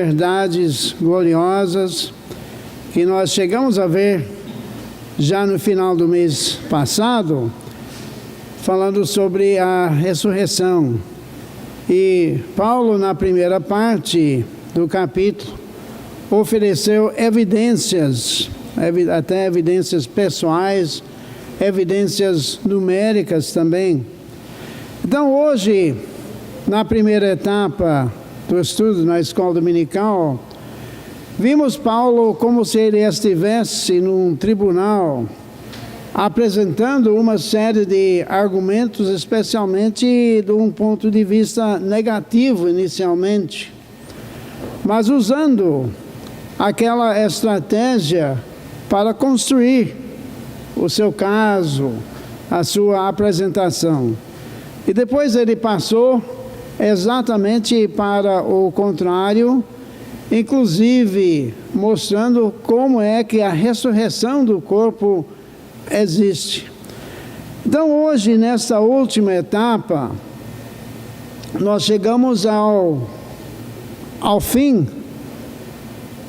verdades gloriosas que nós chegamos a ver já no final do mês passado, falando sobre a ressurreição. E Paulo, na primeira parte do capítulo, ofereceu evidências, até evidências pessoais, evidências numéricas também. Então hoje, na primeira etapa do estudo na escola dominical, vimos Paulo como se ele estivesse num tribunal, apresentando uma série de argumentos, especialmente de um ponto de vista negativo inicialmente, mas usando aquela estratégia para construir o seu caso, a sua apresentação. E depois ele passou exatamente para o contrário, inclusive mostrando como é que a ressurreição do corpo existe. Então hoje, nesta última etapa, nós chegamos ao fim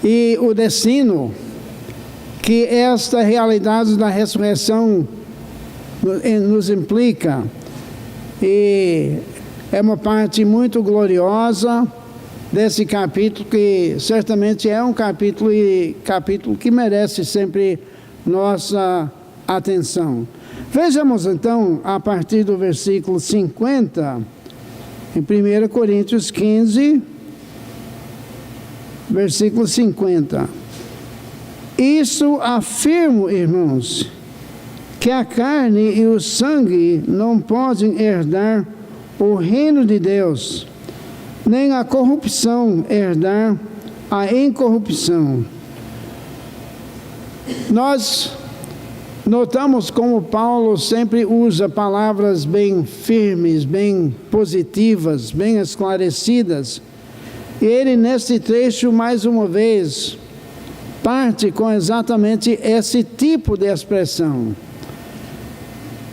e o destino que esta realidade da ressurreição nos implica. E é uma parte muito gloriosa desse capítulo, que certamente é um capítulo que merece sempre nossa atenção. Vejamos então a partir do versículo 50, em 1 Coríntios 15, versículo 50. Isso afirmo, irmãos, que a carne e o sangue não podem herdar o reino de Deus, nem a corrupção herdar a incorrupção. Nós notamos como Paulo sempre usa palavras bem firmes, bem positivas, bem esclarecidas. E ele, neste trecho, mais uma vez, parte com exatamente esse tipo de expressão,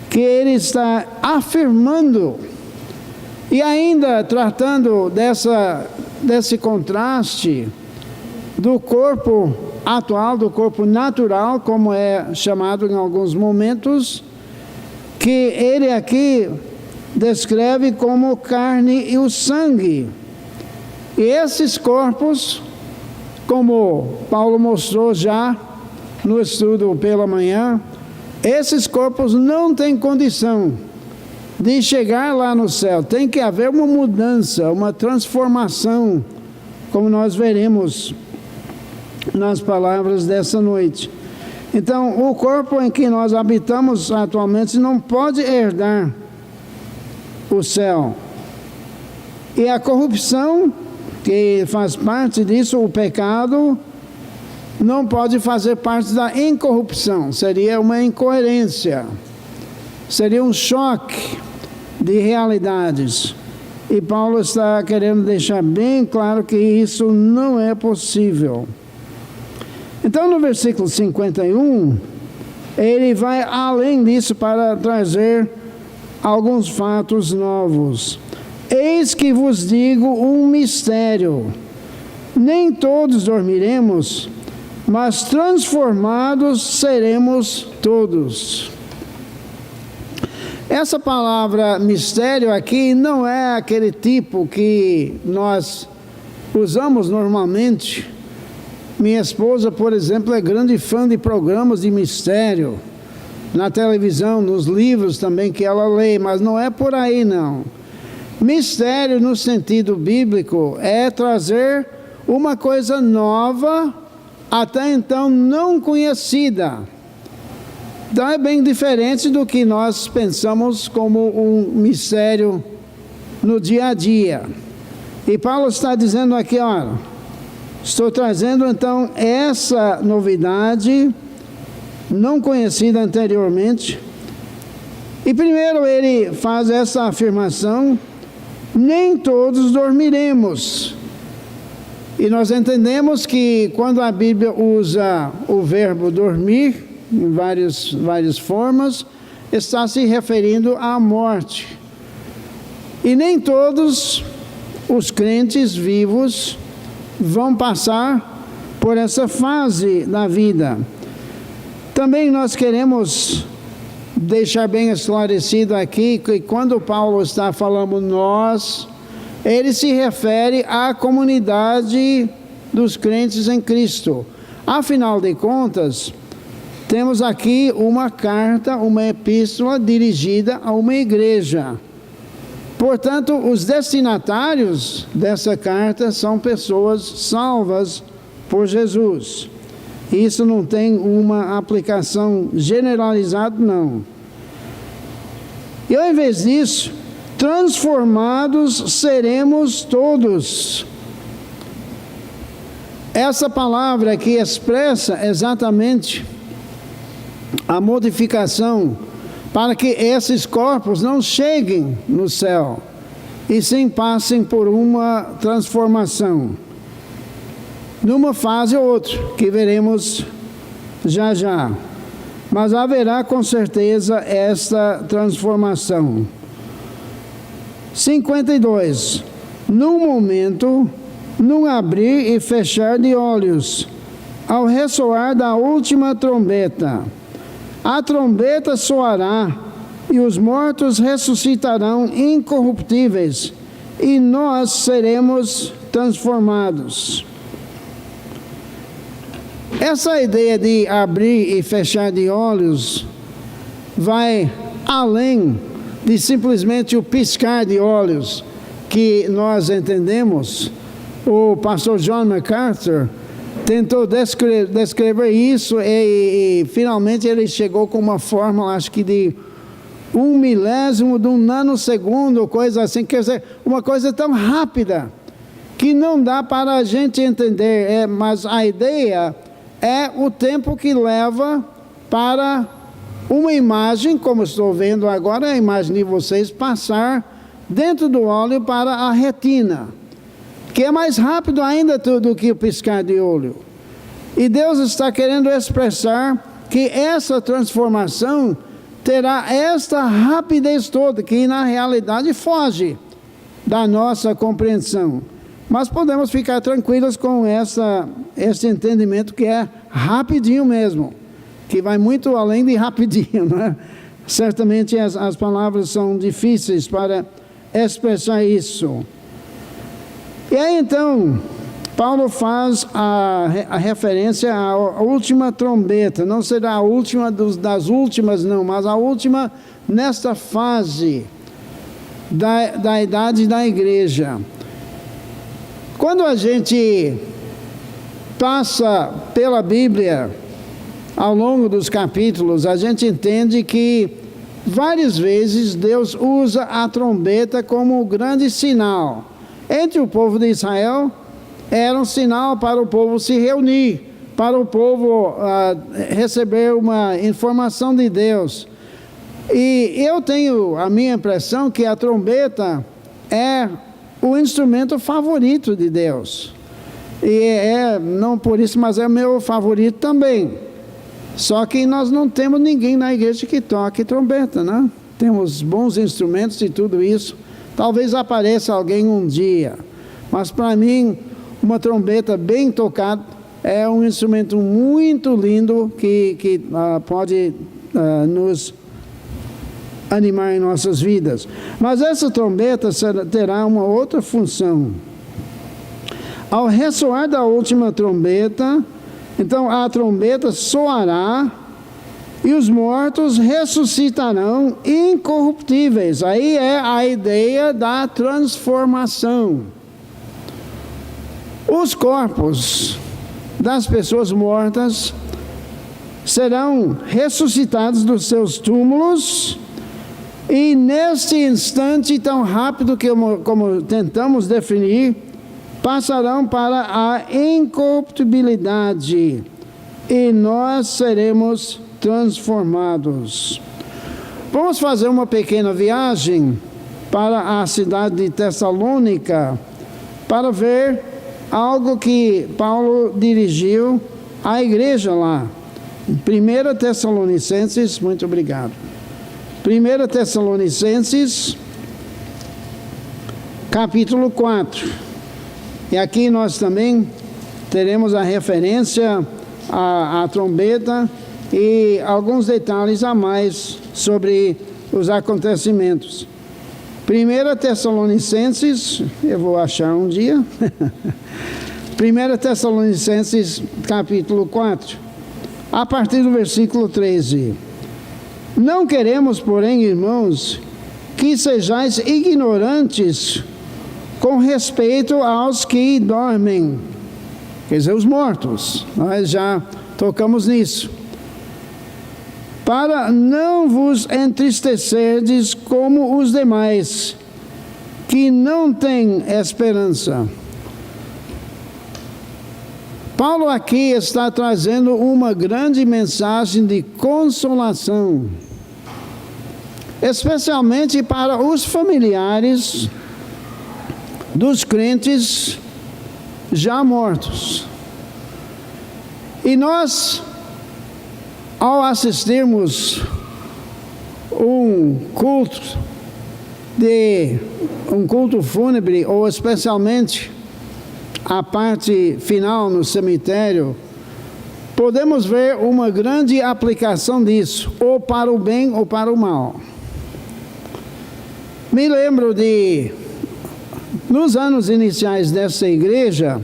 que ele está afirmando, e ainda tratando desse contraste do corpo atual, do corpo natural, como é chamado em alguns momentos, que ele aqui descreve como carne e o sangue. E esses corpos, como Paulo mostrou já no estudo pela manhã, esses corpos não têm condição de chegar lá no céu. Tem que haver uma mudança, uma transformação, como nós veremos nas palavras dessa noite. Então, o corpo em que nós habitamos atualmente não pode herdar o céu. E a corrupção, que faz parte disso, o pecado, não pode fazer parte da incorrupção. Seria uma incoerência, seria um choque de realidades. E Paulo está querendo deixar bem claro que isso não é possível. Então, no versículo 51, ele vai além disso para trazer alguns fatos novos. Eis que vos digo um mistério: nem todos dormiremos, mas transformados seremos todos. Essa palavra mistério aqui não é aquele tipo que nós usamos normalmente. Minha esposa, por exemplo, é grande fã de programas de mistério, na televisão, nos livros também que ela lê, mas não é por aí não. Mistério no sentido bíblico é trazer uma coisa nova, até então não conhecida. Então é bem diferente do que nós pensamos como um mistério no dia a dia. E Paulo está dizendo aqui, olha, estou trazendo então essa novidade não conhecida anteriormente. E primeiro ele faz essa afirmação: nem todos dormiremos. E nós entendemos que quando a Bíblia usa o verbo dormir, em várias formas, está se referindo à morte. E nem todos os crentes vivos vão passar por essa fase da vida. Também nós queremos deixar bem esclarecido aqui que quando Paulo está falando nós, ele se refere à comunidade dos crentes em Cristo. Afinal de contas, temos aqui uma carta, uma epístola dirigida a uma igreja. Portanto, os destinatários dessa carta são pessoas salvas por Jesus. Isso não tem uma aplicação generalizada, não. E ao invés disso, transformados seremos todos. Essa palavra aqui expressa exatamente a modificação para que esses corpos não cheguem no céu e sim passem por uma transformação numa fase ou outra, que veremos já já. Mas haverá com certeza esta transformação. 52. Num momento, num abrir e fechar de olhos, ao ressoar da última trombeta, a trombeta soará e os mortos ressuscitarão incorruptíveis e nós seremos transformados. Essa ideia de abrir e fechar de olhos vai além de simplesmente o piscar de olhos que nós entendemos. O pastor John MacArthur tentou descrever isso e finalmente ele chegou com uma fórmula, acho que de 1/1000 de um nanosegundo, coisa assim, quer dizer, uma coisa tão rápida que não dá para a gente entender, mas a ideia é o tempo que leva para uma imagem, como estou vendo agora, a imagem de vocês, passar dentro do olho para a retina, que é mais rápido ainda do que o piscar de olho. E Deus está querendo expressar que essa transformação terá esta rapidez toda, que na realidade foge da nossa compreensão. Mas podemos ficar tranquilos com esse entendimento que é rapidinho mesmo, que vai muito além de rapidinho, né? Certamente as palavras são difíceis para expressar isso. E aí então, Paulo faz a referência à última trombeta. Não será a última das últimas, não, mas a última nesta fase da idade da igreja. Quando a gente passa pela Bíblia, ao longo dos capítulos, a gente entende que várias vezes Deus usa a trombeta como um grande sinal. Entre o povo de Israel, era um sinal para o povo se reunir, para o povo receber uma informação de Deus. E eu tenho a minha impressão que a trombeta é o instrumento favorito de Deus. E não por isso, mas é meu favorito também. Só que nós não temos ninguém na igreja que toque trombeta, né? Temos bons instrumentos e tudo isso. Talvez apareça alguém um dia. Mas para mim, uma trombeta bem tocada é um instrumento muito lindo que pode nos animar em nossas vidas. Mas essa trombeta terá uma outra função. Ao ressoar da última trombeta, então a trombeta soará e os mortos ressuscitarão incorruptíveis. Aí é a ideia da transformação. Os corpos das pessoas mortas serão ressuscitados dos seus túmulos e neste instante tão rápido como tentamos definir, passarão para a incorruptibilidade e nós seremos transformados. Vamos fazer uma pequena viagem para a cidade de Tessalônica para ver algo que Paulo dirigiu à igreja lá. 1 Tessalonicenses, muito obrigado. 1 Tessalonicenses, capítulo 4. E aqui nós também teremos a referência à trombeta e alguns detalhes a mais sobre os acontecimentos. 1 Tessalonicenses, eu vou achar um dia. 1 Tessalonicenses, capítulo 4, a partir do versículo 13. Não queremos, porém, irmãos, que sejais ignorantes com respeito aos que dormem, quer dizer, os mortos. Nós já tocamos nisso. Para não vos entristecerdes como os demais, que não têm esperança. Paulo aqui está trazendo uma grande mensagem de consolação, especialmente para os familiares dos crentes já mortos. E nós, ao assistirmos um culto fúnebre, ou especialmente a parte final no cemitério, podemos ver uma grande aplicação disso, ou para o bem ou para o mal. Me lembro nos anos iniciais dessa igreja,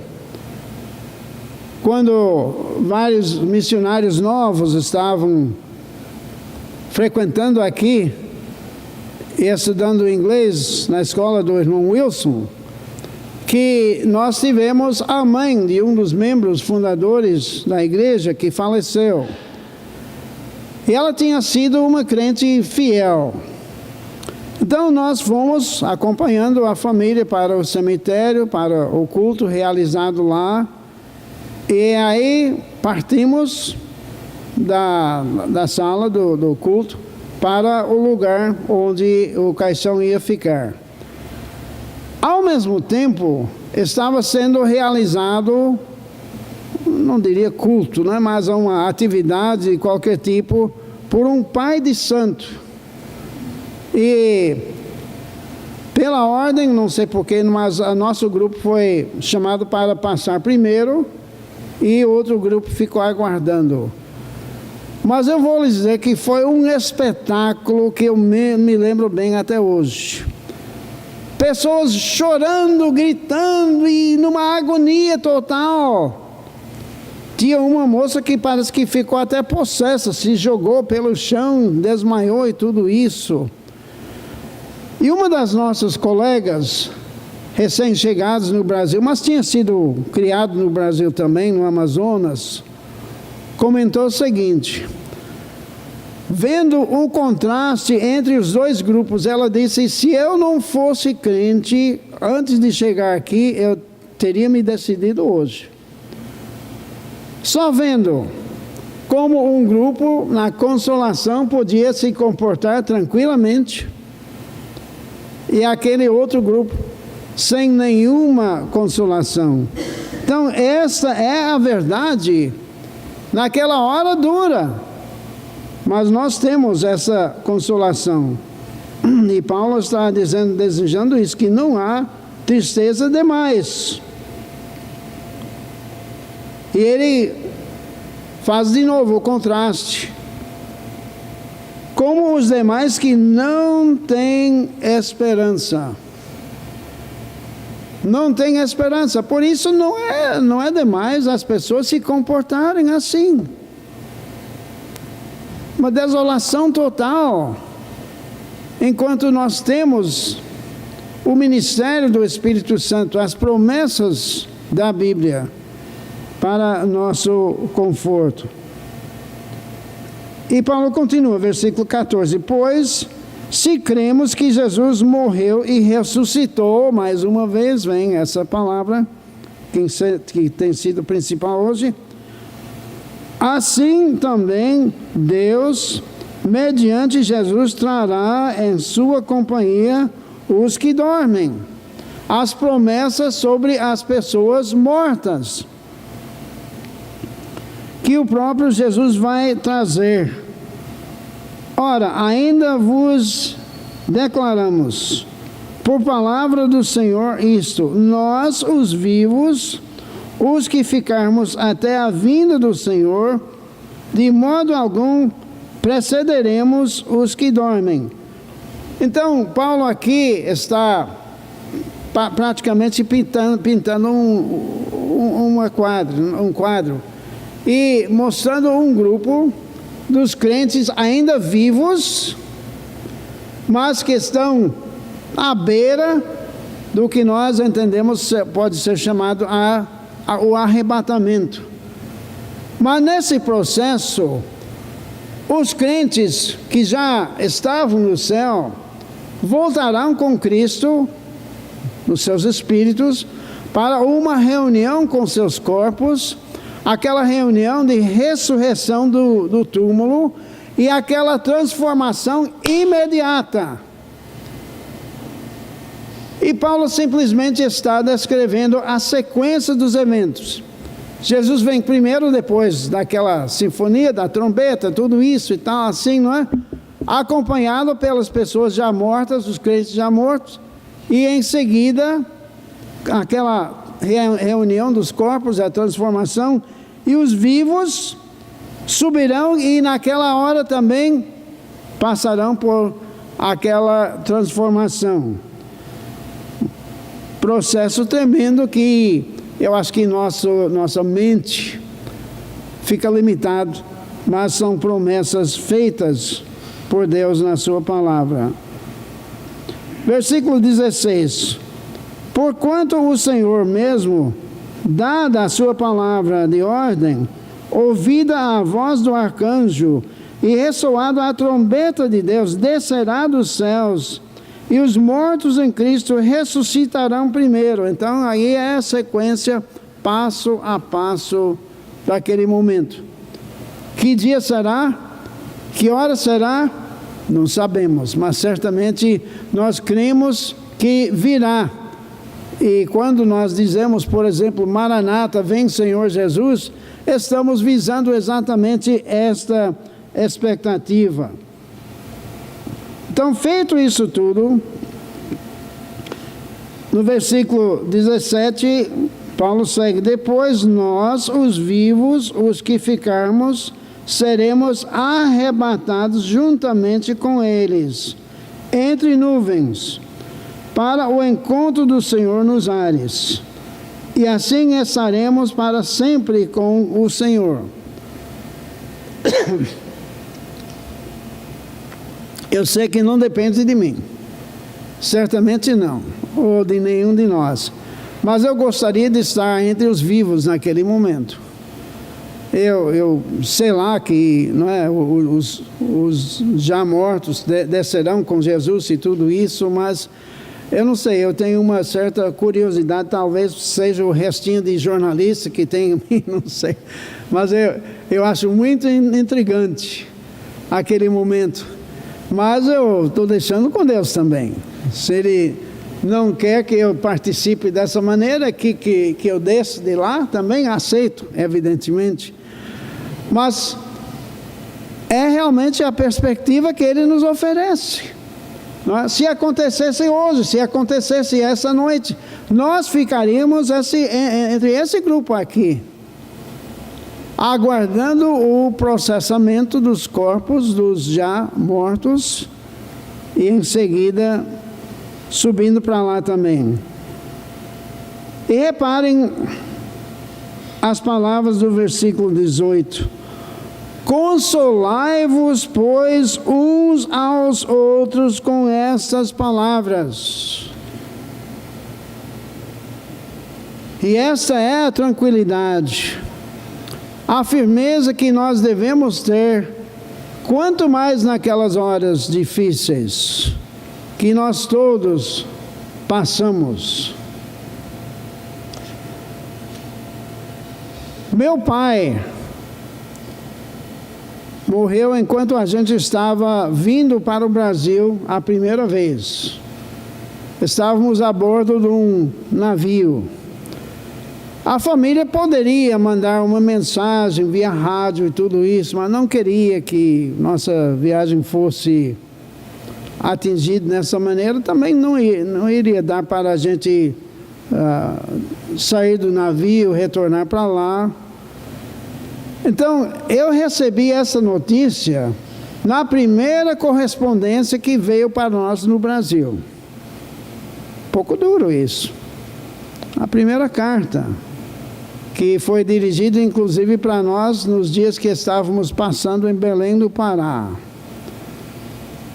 quando vários missionários novos estavam frequentando aqui e estudando inglês na escola do irmão Wilson, que nós tivemos a mãe de um dos membros fundadores da igreja que faleceu. E ela tinha sido uma crente fiel. Então nós fomos acompanhando a família para o cemitério, para o culto realizado lá. E aí partimos da sala do culto para o lugar onde o caixão ia ficar. Ao mesmo tempo, estava sendo realizado, não diria culto, né, mas uma atividade de qualquer tipo, por um pai de santo. E, pela ordem, não sei porquê, mas o nosso grupo foi chamado para passar primeiro e outro grupo ficou aguardando. Mas eu vou lhes dizer que foi um espetáculo que eu me lembro bem até hoje. Pessoas chorando, gritando e numa agonia total. Tinha uma moça que parece que ficou até possessa, se jogou pelo chão, desmaiou e tudo isso. E uma das nossas colegas, recém-chegadas no Brasil, mas tinha sido criado no Brasil também, no Amazonas, comentou o seguinte: vendo o contraste entre os dois grupos, ela disse: se eu não fosse crente, antes de chegar aqui, eu teria me decidido hoje. Só vendo como um grupo, na consolação, podia se comportar tranquilamente, e aquele outro grupo, sem nenhuma consolação. Então, essa é a verdade, naquela hora dura. Mas nós temos essa consolação. E Paulo está desejando isso, que não há tristeza demais. E ele faz de novo o contraste. Como os demais que não têm esperança. Não têm esperança. Por isso não é demais as pessoas se comportarem assim. Uma desolação total, enquanto nós temos o ministério do Espírito Santo, as promessas da Bíblia para nosso conforto. E Paulo continua, versículo 14: pois, se cremos que Jesus morreu e ressuscitou, mais uma vez vem essa palavra que tem sido principal hoje, assim também Deus, mediante Jesus, trará em sua companhia os que dormem. As promessas sobre as pessoas mortas, que o próprio Jesus vai trazer. Ora, ainda vos declaramos, por palavra do Senhor isto: nós, os vivos, os que ficarmos até a vinda do Senhor, de modo algum precederemos os que dormem. Então, Paulo aqui está praticamente pintando um quadro e mostrando um grupo dos crentes ainda vivos, mas que estão à beira do que nós entendemos pode ser chamado o arrebatamento. Mas nesse processo, os crentes que já estavam no céu voltarão com Cristo nos seus espíritos para uma reunião com seus corpos, aquela reunião de ressurreição do túmulo e aquela transformação imediata. E Paulo simplesmente está descrevendo a sequência dos eventos. Jesus vem primeiro, depois daquela sinfonia, da trombeta, tudo isso e tal, assim, não é? Acompanhado pelas pessoas já mortas, os crentes já mortos, e em seguida, aquela reunião dos corpos, a transformação, e os vivos subirão e naquela hora também passarão por aquela transformação. Processo tremendo que eu acho que nossa mente fica limitado, mas são promessas feitas por Deus na sua palavra. Versículo 16: porquanto o Senhor mesmo, dada a sua palavra de ordem, ouvida a voz do arcanjo e ressoado a trombeta de Deus, descerá dos céus, e os mortos em Cristo ressuscitarão primeiro. Então aí é a sequência, passo a passo daquele momento. Que dia será? Que hora será? Não sabemos, mas certamente nós cremos que virá. E quando nós dizemos, por exemplo, Maranata, vem Senhor Jesus, estamos visando exatamente esta expectativa. Então, feito isso tudo, no versículo 17, Paulo segue: depois nós, os vivos, os que ficarmos, seremos arrebatados juntamente com eles, entre nuvens, para o encontro do Senhor nos ares. E assim estaremos para sempre com o Senhor. Eu sei que não depende de mim, certamente não, ou de nenhum de nós, mas eu gostaria de estar entre os vivos naquele momento. Eu sei lá que não é, os já mortos descerão com Jesus e tudo isso, mas eu não sei, eu tenho uma certa curiosidade, talvez seja o restinho de jornalista que tem em mim, não sei, mas eu acho muito intrigante aquele momento. Mas eu estou deixando com Deus também. Se Ele não quer que eu participe dessa maneira, que eu desça de lá, também aceito, evidentemente. Mas é realmente a perspectiva que Ele nos oferece. Não é? Se acontecesse hoje, se acontecesse essa noite, nós ficaríamos entre esse grupo aqui, aguardando o processamento dos corpos dos já mortos e em seguida subindo para lá também. E reparem as palavras do versículo 18: consolai-vos, pois, uns aos outros com estas palavras. E essa é a tranquilidade, a firmeza que nós devemos ter, quanto mais naquelas horas difíceis que nós todos passamos. Meu pai morreu enquanto a gente estava vindo para o Brasil a primeira vez. Estávamos a bordo de um navio. A família poderia mandar uma mensagem via rádio e tudo isso, mas não queria que nossa viagem fosse atingido dessa maneira, também não iria dar para a gente sair do navio, retornar para lá. Então, eu recebi essa notícia na primeira correspondência que veio para nós no Brasil. Pouco duro isso. A primeira carta, que foi dirigida inclusive para nós nos dias que estávamos passando em Belém do Pará.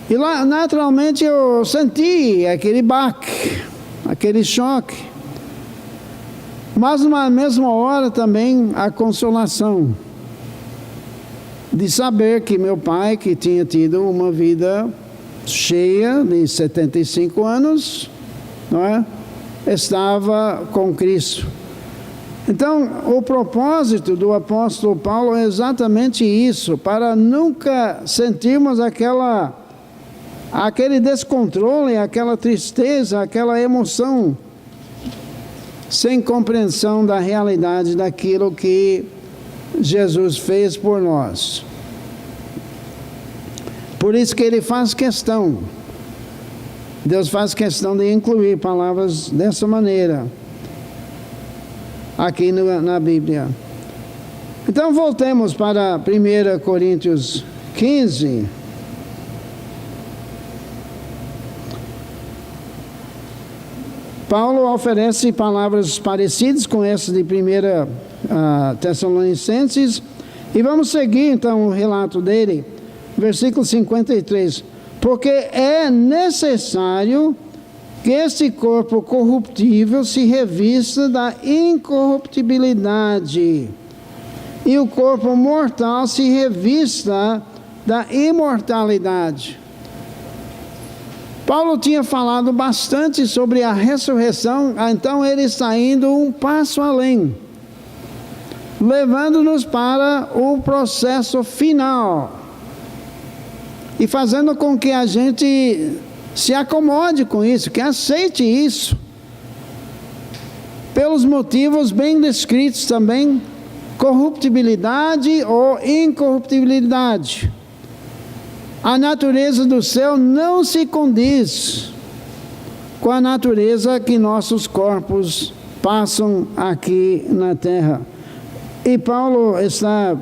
E lá, naturalmente, eu senti aquele baque, aquele choque. Mas, na mesma hora, também a consolação de saber que meu pai, que tinha tido uma vida cheia de 75 anos, não é? Estava com Cristo. Então, o propósito do apóstolo Paulo é exatamente isso, para nunca sentirmos aquele descontrole, aquela tristeza, aquela emoção, sem compreensão da realidade daquilo que Jesus fez por nós. Por isso que ele faz questão, Deus faz questão de incluir palavras dessa maneira aqui na Bíblia. Então voltemos para 1 Coríntios 15. Paulo oferece palavras parecidas com essas de 1 Tessalonicenses, e vamos seguir então o relato dele, versículo 53. Porque é necessário que este corpo corruptível se revista da incorruptibilidade, e o corpo mortal se revista da imortalidade. Paulo tinha falado bastante sobre a ressurreição, então ele está indo um passo além, levando-nos para o processo final e fazendo com que a gente se acomode com isso, que aceite isso, pelos motivos bem descritos também: corruptibilidade ou incorruptibilidade. A natureza do céu não se condiz com a natureza que nossos corpos passam aqui na terra. E Paulo está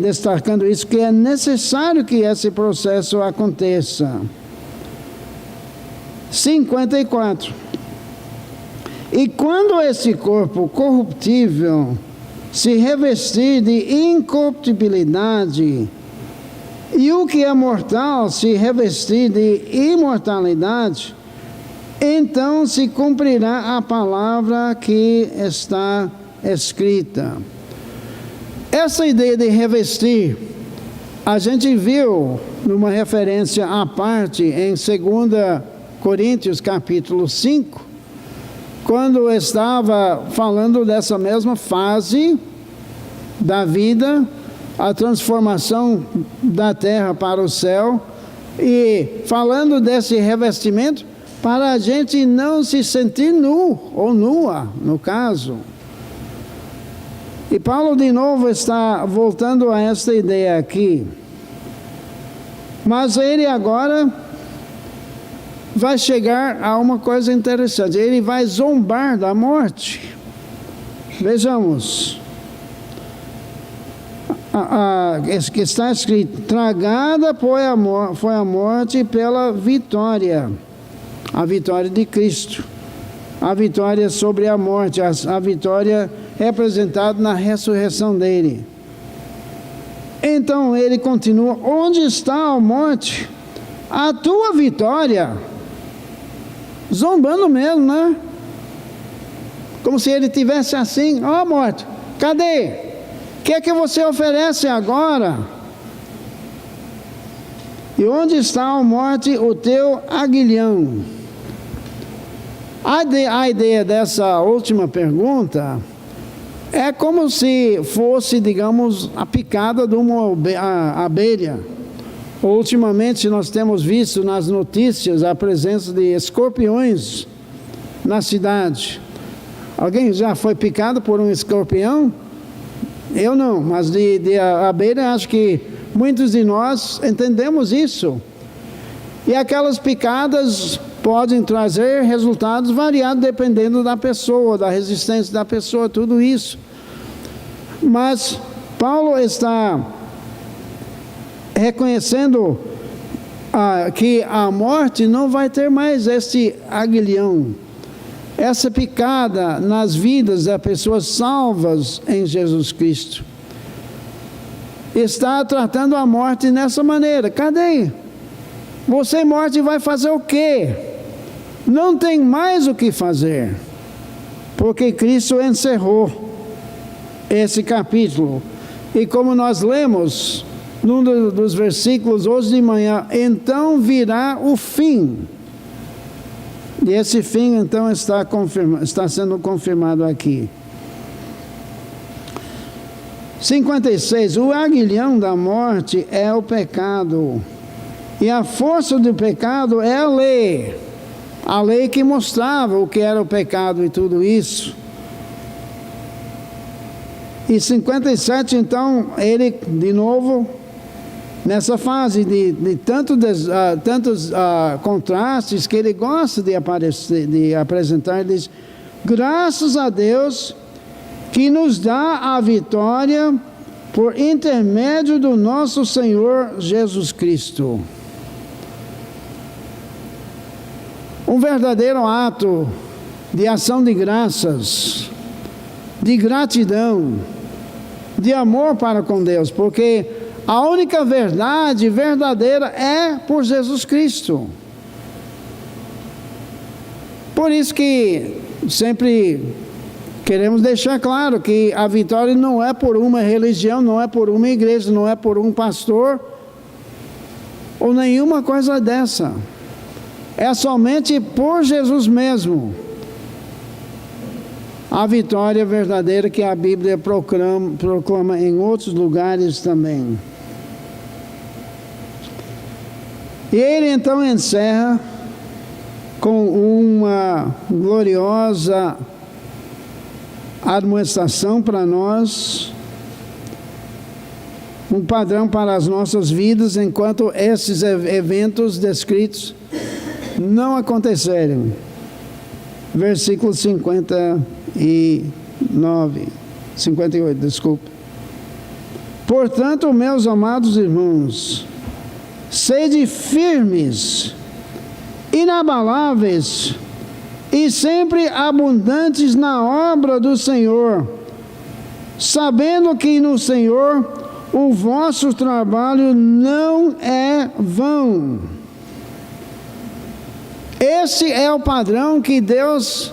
destacando isso, que é necessário que esse processo aconteça. 54. E quando esse corpo corruptível se revestir de incorruptibilidade, e o que é mortal se revestir de imortalidade, então se cumprirá a palavra que está escrita. Essa ideia de revestir, a gente viu numa referência à parte em 2 Coríntios capítulo 5, quando estava falando dessa mesma fase da vida, a transformação da terra para o céu, e falando desse revestimento para a gente não se sentir nu ou nua, no caso. E Paulo de novo está voltando a esta ideia aqui, mas ele agora vai chegar a uma coisa interessante. Ele vai zombar da morte. Vejamos. Que está escrito: tragada foi a morte pela vitória, a vitória de Cristo, a vitória sobre a morte, a vitória representada na ressurreição dele. Então ele continua: onde está a morte, a tua vitória? Zombando mesmo, né? Como se ele tivesse assim: ó, morte, cadê? O que é que você oferece agora? E onde está, a morte, o teu aguilhão? A ideia dessa última pergunta é como se fosse, digamos, a picada de uma abelha. Ultimamente nós temos visto nas notícias a presença de escorpiões na cidade. Alguém já foi picado por um escorpião? Eu não, mas de abelha acho que muitos de nós entendemos isso. E aquelas picadas podem trazer resultados variados dependendo da pessoa, da resistência da pessoa, tudo isso. Mas Paulo está reconhecendo que a morte não vai ter mais este aguilhão, essa picada nas vidas das pessoas salvas em Jesus Cristo. Está tratando a morte nessa maneira. Cadê? Você, morte, vai fazer o quê? Não tem mais o que fazer, porque Cristo encerrou esse capítulo. E como nós lemos num dos versículos hoje de manhã, então virá o fim. E esse fim então está sendo confirmado aqui. 56. O aguilhão da morte é o pecado. E a força do pecado é a lei. A lei que mostrava o que era o pecado e tudo isso. E 57, então, ele, de novo, nessa fase de tantos contrastes que ele gosta de apresentar, ele diz: graças a Deus que nos dá a vitória por intermédio do nosso Senhor Jesus Cristo. Um verdadeiro ato de ação de graças, de gratidão, de amor para com Deus, porque a única verdade verdadeira é por Jesus Cristo. Por isso que sempre queremos deixar claro que a vitória não é por uma religião, não é por uma igreja, não é por um pastor, ou nenhuma coisa dessa. É somente por Jesus mesmo. A vitória verdadeira que a Bíblia proclama em outros lugares também. E ele então encerra com uma gloriosa admoestação para nós, um padrão para as nossas vidas enquanto esses eventos descritos não acontecerem. Versículo 58, desculpe. Portanto, meus amados irmãos, sede firmes, inabaláveis e sempre abundantes na obra do Senhor, sabendo que no Senhor o vosso trabalho não é vão. Esse é o padrão que Deus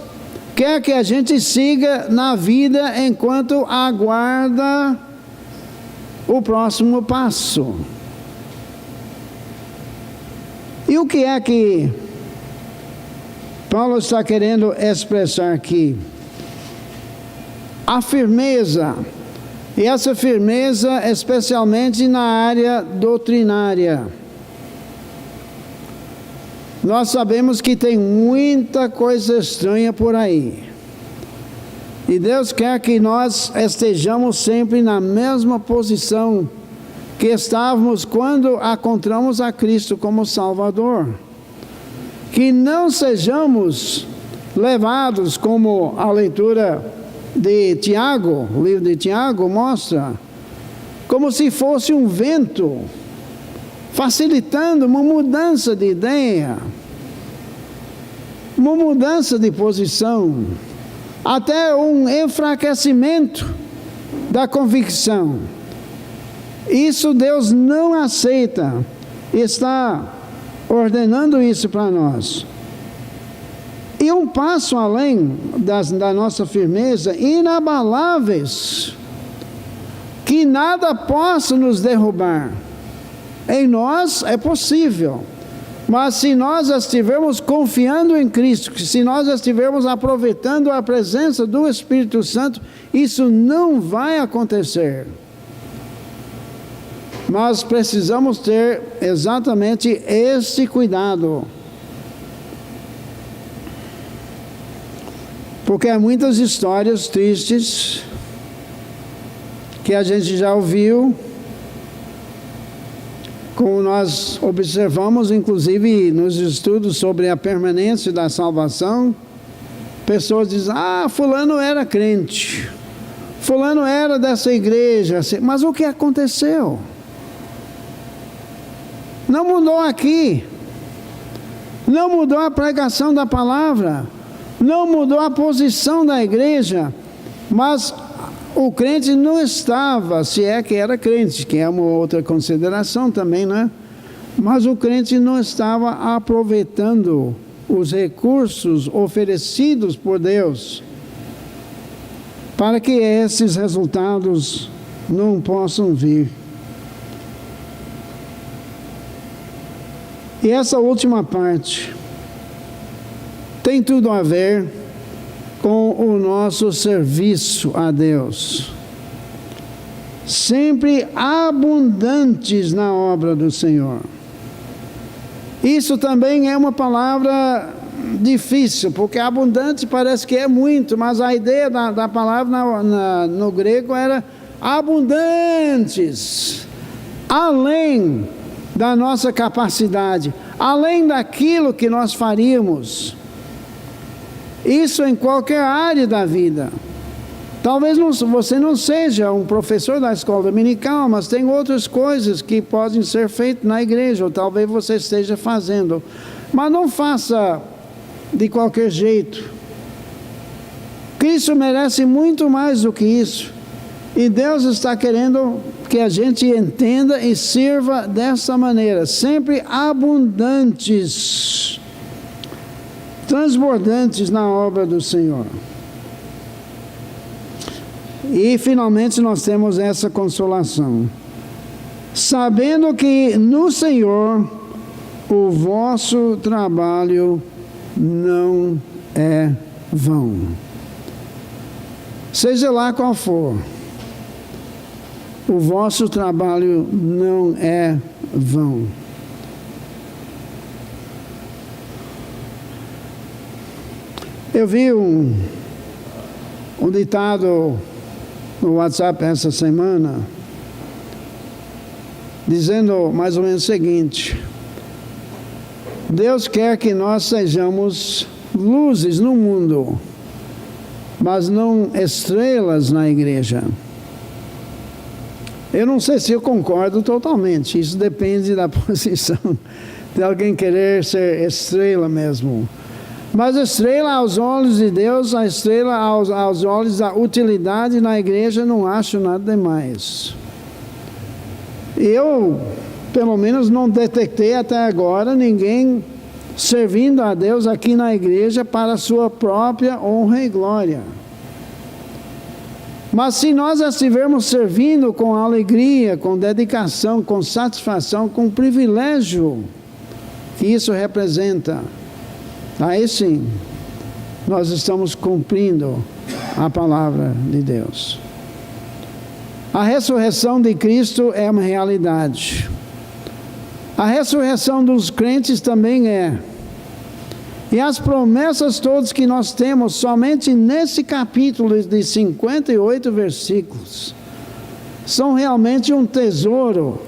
quer que a gente siga na vida enquanto aguarda o próximo passo. E o que é que Paulo está querendo expressar aqui? A firmeza. E essa firmeza especialmente na área doutrinária. Nós sabemos que tem muita coisa estranha por aí. E Deus quer que nós estejamos sempre na mesma posição que estávamos quando encontramos a Cristo como Salvador. Que não sejamos levados, como a leitura de Tiago, o livro de Tiago mostra, como se fosse um vento, facilitando uma mudança de ideia, uma mudança de posição, até um enfraquecimento da convicção. Isso Deus não aceita, está ordenando isso para nós. E um passo além da nossa firmeza, inabaláveis, que nada possa nos derrubar. Em nós é possível, mas se nós estivermos confiando em Cristo, se nós estivermos aproveitando a presença do Espírito Santo, isso não vai acontecer. Mas precisamos ter exatamente esse cuidado. Porque há muitas histórias tristes que a gente já ouviu, Como nós observamos, inclusive, nos estudos sobre a permanência da salvação, pessoas dizem, fulano era crente, fulano era dessa igreja, mas o que aconteceu? Não mudou aqui, não mudou a pregação da palavra, não mudou a posição da igreja, mas o crente não estava, se é que era crente, que é uma outra consideração também, né? Mas o crente não estava aproveitando os recursos oferecidos por Deus para que esses resultados não possam vir. E essa última parte tem tudo a ver com o nosso serviço a Deus. Sempre abundantes na obra do Senhor. Isso também é uma palavra difícil, porque abundante parece que é muito, mas a ideia da palavra no grego era abundantes, além da nossa capacidade, além daquilo que nós faríamos. Isso em qualquer área da vida. Talvez você não seja um professor da escola dominical, mas tem outras coisas que podem ser feitas na igreja, ou talvez você esteja fazendo. Mas não faça de qualquer jeito. Cristo merece muito mais do que isso. E Deus está querendo que a gente entenda e sirva dessa maneira, sempre abundantes, transbordantes na obra do Senhor. E finalmente nós temos essa consolação, sabendo que no Senhor o vosso trabalho não é vão. Seja lá qual for, o vosso trabalho não é vão. Eu vi um ditado no WhatsApp essa semana, dizendo mais ou menos o seguinte: Deus quer que nós sejamos luzes no mundo, mas não estrelas na igreja. Eu não sei se eu concordo totalmente, isso depende da posição de alguém querer ser estrela mesmo. Mas a estrela aos olhos de Deus, a estrela aos olhos da utilidade na igreja, não acho nada demais. Eu, pelo menos, não detectei até agora ninguém servindo a Deus aqui na igreja para a sua própria honra e glória. Mas se nós estivermos servindo com alegria, com dedicação, com satisfação, com privilégio que isso representa, aí sim, nós estamos cumprindo a palavra de Deus. A ressurreição de Cristo é uma realidade. A ressurreição dos crentes também é. E as promessas todas que nós temos somente nesse capítulo de 58 versículos são realmente um tesouro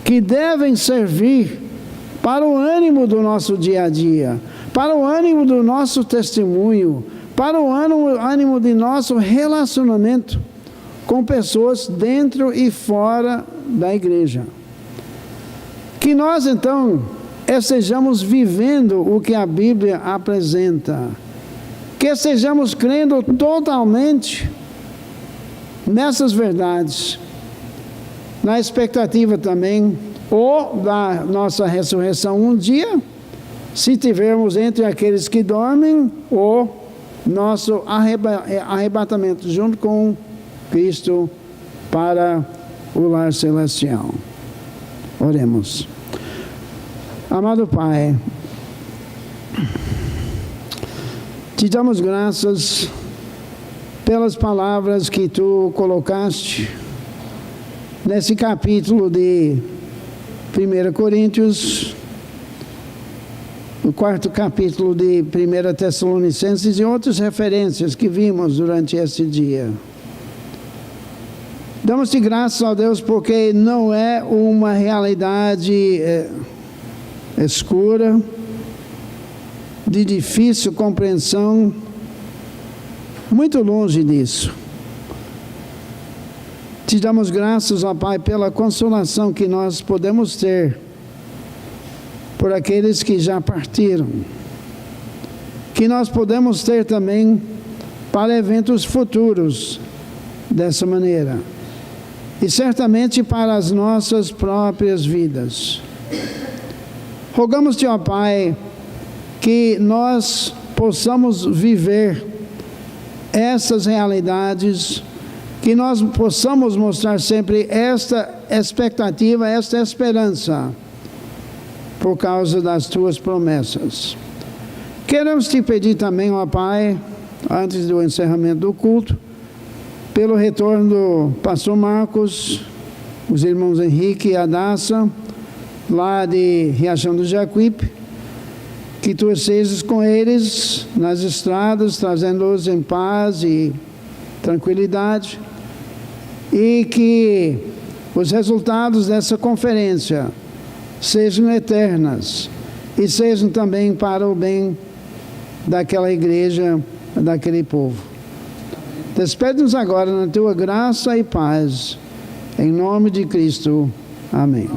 que devem servir para o ânimo do nosso dia a dia, para o ânimo do nosso testemunho, para o ânimo de nosso relacionamento com pessoas dentro e fora da igreja. Que nós então estejamos vivendo o que a Bíblia apresenta, que estejamos crendo totalmente nessas verdades, na expectativa também, ou da nossa ressurreição um dia, se tivermos entre aqueles que dormem, ou nosso arrebatamento junto com Cristo para o lar celestial. Oremos. Amado Pai, te damos graças pelas palavras que tu colocaste nesse capítulo de 1 Coríntios, no 4º capítulo de 1 Tessalonicenses e outras referências que vimos durante esse dia. Damos-te graças, ó Deus, porque não é uma realidade escura, de difícil compreensão, muito longe disso. Te damos graças, ó Pai, pela consolação que nós podemos ter por aqueles que já partiram, que nós podemos ter também para eventos futuros dessa maneira, e certamente para as nossas próprias vidas. Rogamos-te, ó Pai, que nós possamos viver essas realidades, que nós possamos mostrar sempre esta expectativa, esta esperança, por causa das tuas promessas. Queremos te pedir também, ó Pai, antes do encerramento do culto, pelo retorno do pastor Marcos, os irmãos Henrique e Adassa, lá de Riachão do Jacuípe, que tu estejas com eles nas estradas, trazendo-os em paz e tranquilidade, e que os resultados dessa conferência sejam eternas e sejam também para o bem daquela igreja, daquele povo. Despede-nos agora na tua graça e paz, em nome de Cristo. Amém.